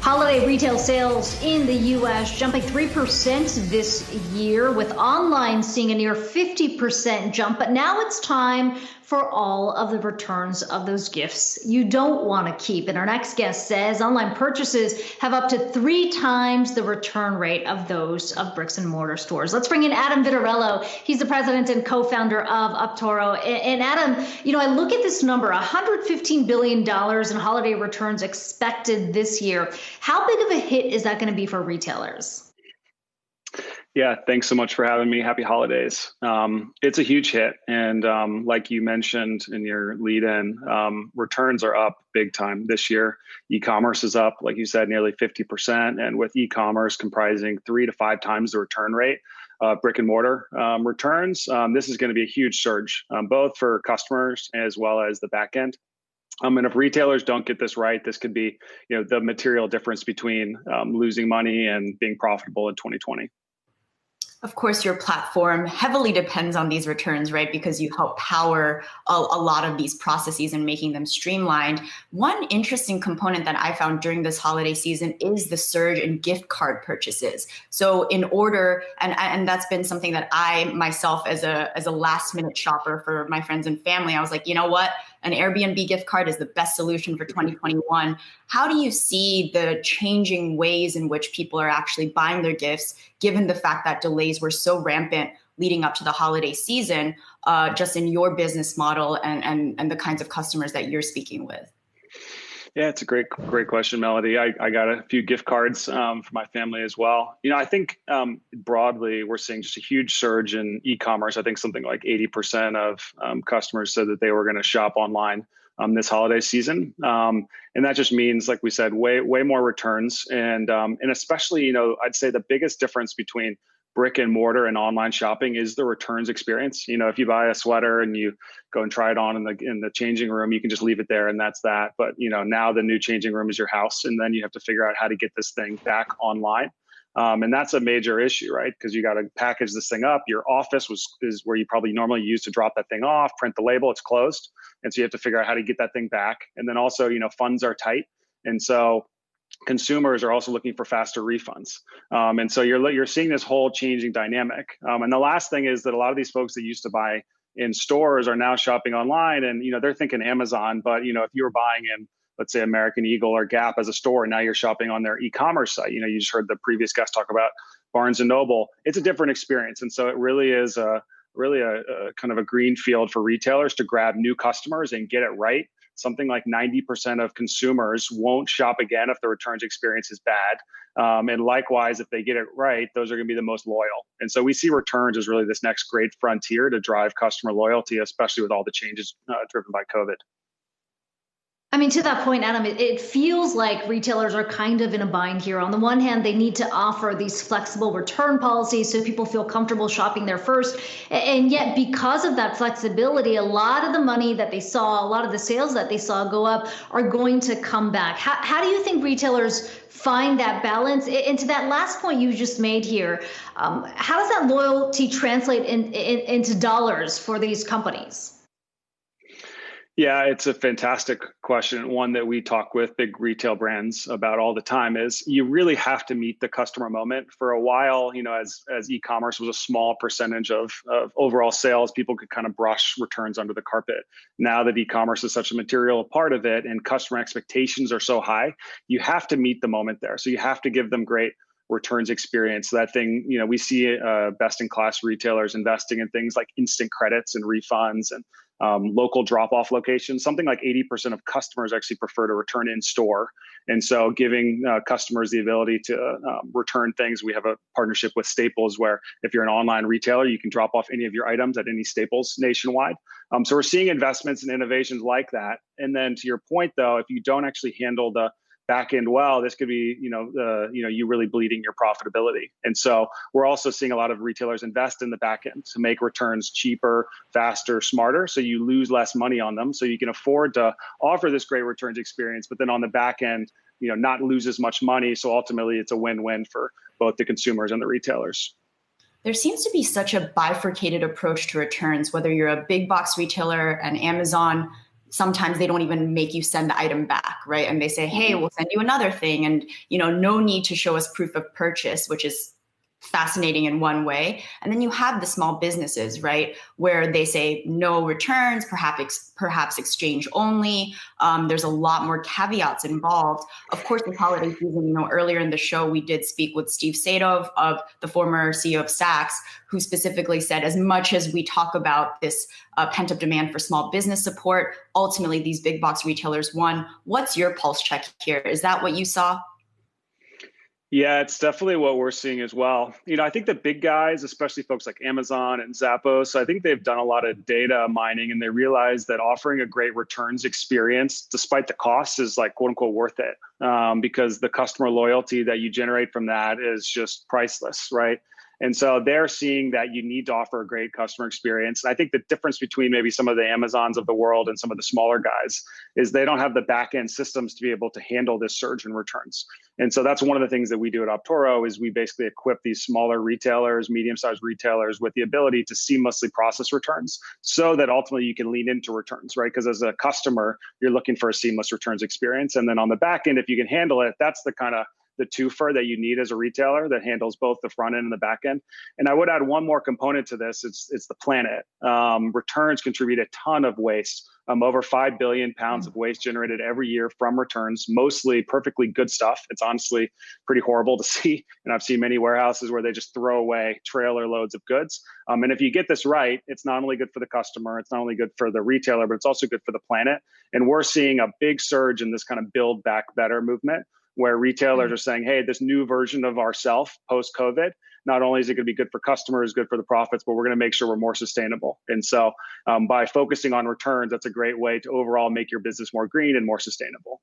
Holiday retail sales in the U.S. jumping 3% this year, with online seeing a near 50% jump. But now it's time for all of the returns of those gifts you don't want to keep. And our next guest says online purchases have up to 3 times the return rate of those of bricks and mortar stores. Let's bring in Adam Vitarello. He's the president and co-founder of Optoro. And Adam, I look at this number, $115 billion in holiday returns expected this year. How big of a hit is that going to be for retailers? Yeah, thanks so much for having me. Happy holidays. It's a huge hit. And like you mentioned in your lead-in, returns are up big time this year. E-commerce is up, like you said, nearly 50%. And with e-commerce comprising 3 to 5 times the return rate of brick and mortar returns, this is going to be a huge surge, both for customers as well as the back end. And if retailers don't get this right, this could be the material difference between losing money and being profitable in 2020. Of course, your platform heavily depends on these returns, right? Because you help power a lot of these processes and making them streamlined. One interesting component that I found during this holiday season is the surge in gift card purchases. So in order, and that's been something that I myself as a last minute shopper for my friends and family, I was like, you know what? An Airbnb gift card is the best solution for 2021. How do you see the changing ways in which people are actually buying their gifts, given the fact that delays were so rampant leading up to the holiday season, just in your business model and the kinds of customers that you're speaking with? Yeah, it's a great question, Melody. I got a few gift cards for my family as well. I think broadly, we're seeing just a huge surge in e-commerce. I think something like 80% of customers said that they were going to shop online this holiday season. And that just means, like we said, way more returns. And especially, I'd say the biggest difference between brick and mortar and online shopping is the returns experience. If you buy a sweater and you go and try it on in the changing room, you can just leave it there and that's that. But now the new changing room is your house, and then you have to figure out how to get this thing back online. And that's a major issue, right? Because you got to package this thing up. Your office is where you probably normally use to drop that thing off, print the label, it's closed. And so you have to figure out how to get that thing back. And then also, funds are tight. And so consumers are also looking for faster refunds. And so you're seeing this whole changing dynamic. And the last thing is that a lot of these folks that used to buy in stores are now shopping online, and they're thinking Amazon, but if you were buying in, let's say, American Eagle or Gap as a store, and now you're shopping on their e-commerce site. You just heard the previous guest talk about Barnes and Noble. It's a different experience. And so it really is a kind of a green field for retailers to grab new customers and get it right. Something like 90% of consumers won't shop again if the returns experience is bad. And likewise, if they get it right, those are going to be the most loyal. And so we see returns as really this next great frontier to drive customer loyalty, especially with all the changes driven by COVID. To that point, Adam, it feels like retailers are kind of in a bind here. On the one hand, they need to offer these flexible return policies so people feel comfortable shopping there first. And yet, because of that flexibility, a lot of the money that they saw, a lot of the sales that they saw go up are going to come back. How do you think retailers find that balance? And to that last point you just made here, how does that loyalty translate into dollars for these companies? Yeah, it's a fantastic question. One that we talk with big retail brands about all the time is you really have to meet the customer moment. For a while, as e-commerce was a small percentage of overall sales, people could kind of brush returns under the carpet. Now that e-commerce is such a material part of it and customer expectations are so high, you have to meet the moment there. So you have to give them great returns experience. That thing, we see best-in-class retailers investing in things like instant credits and refunds and local drop-off locations. Something like 80% of customers actually prefer to return in store. And so giving customers the ability to return things. We have a partnership with Staples where if you're an online retailer, you can drop off any of your items at any Staples nationwide. So we're seeing investments and innovations like that. And then to your point, though, if you don't actually handle the back end well, this could be, you really bleeding your profitability. And so we're also seeing a lot of retailers invest in the back end to make returns cheaper, faster, smarter, so you lose less money on them, so you can afford to offer this great returns experience, but then on the back end, not lose as much money. So ultimately, it's a win-win for both the consumers and the retailers. There seems to be such a bifurcated approach to returns, whether you're a big box retailer, an Amazon, sometimes they don't even make you send the item back, right? And they say, hey, we'll send you another thing. And, no need to show us proof of purchase, which is fascinating in one way. And then you have the small businesses, right, where they say no returns, perhaps exchange only. There's a lot more caveats involved. Of course, the holiday season, earlier in the show, we did speak with Steve Sadov, of the former CEO of Saks, who specifically said, as much as we talk about this pent-up demand for small business support, ultimately these big box retailers won. What's your pulse check here? Is that what you saw? Yeah, it's definitely what we're seeing as well. I think the big guys, especially folks like Amazon and Zappos, I think they've done a lot of data mining, and they realize that offering a great returns experience, despite the cost, is like quote unquote worth it, because the customer loyalty that you generate from that is just priceless, right? And so they're seeing that you need to offer a great customer experience. And I think the difference between maybe some of the Amazons of the world and some of the smaller guys is they don't have the back end systems to be able to handle this surge in returns. And so that's one of the things that we do at Optoro is we basically equip these smaller retailers, medium-sized retailers with the ability to seamlessly process returns so that ultimately you can lean into returns, right? Because as a customer, you're looking for a seamless returns experience. And then on the back end, if you can handle it, that's the kind of the twofer that you need as a retailer that handles both the front end and the back end. And I would add one more component to this. It's the planet. Returns contribute a ton of waste. Over 5 billion pounds of waste generated every year from returns, mostly perfectly good stuff. It's honestly pretty horrible to see. And I've seen many warehouses where they just throw away trailer loads of goods. And if you get this right, it's not only good for the customer, it's not only good for the retailer, but it's also good for the planet. And we're seeing a big surge in this kind of build back better movement, where retailers are saying, hey, this new version of ourself post-COVID, not only is it going to be good for customers, good for the profits, but we're going to make sure we're more sustainable. And so by focusing on returns, that's a great way to overall make your business more green and more sustainable.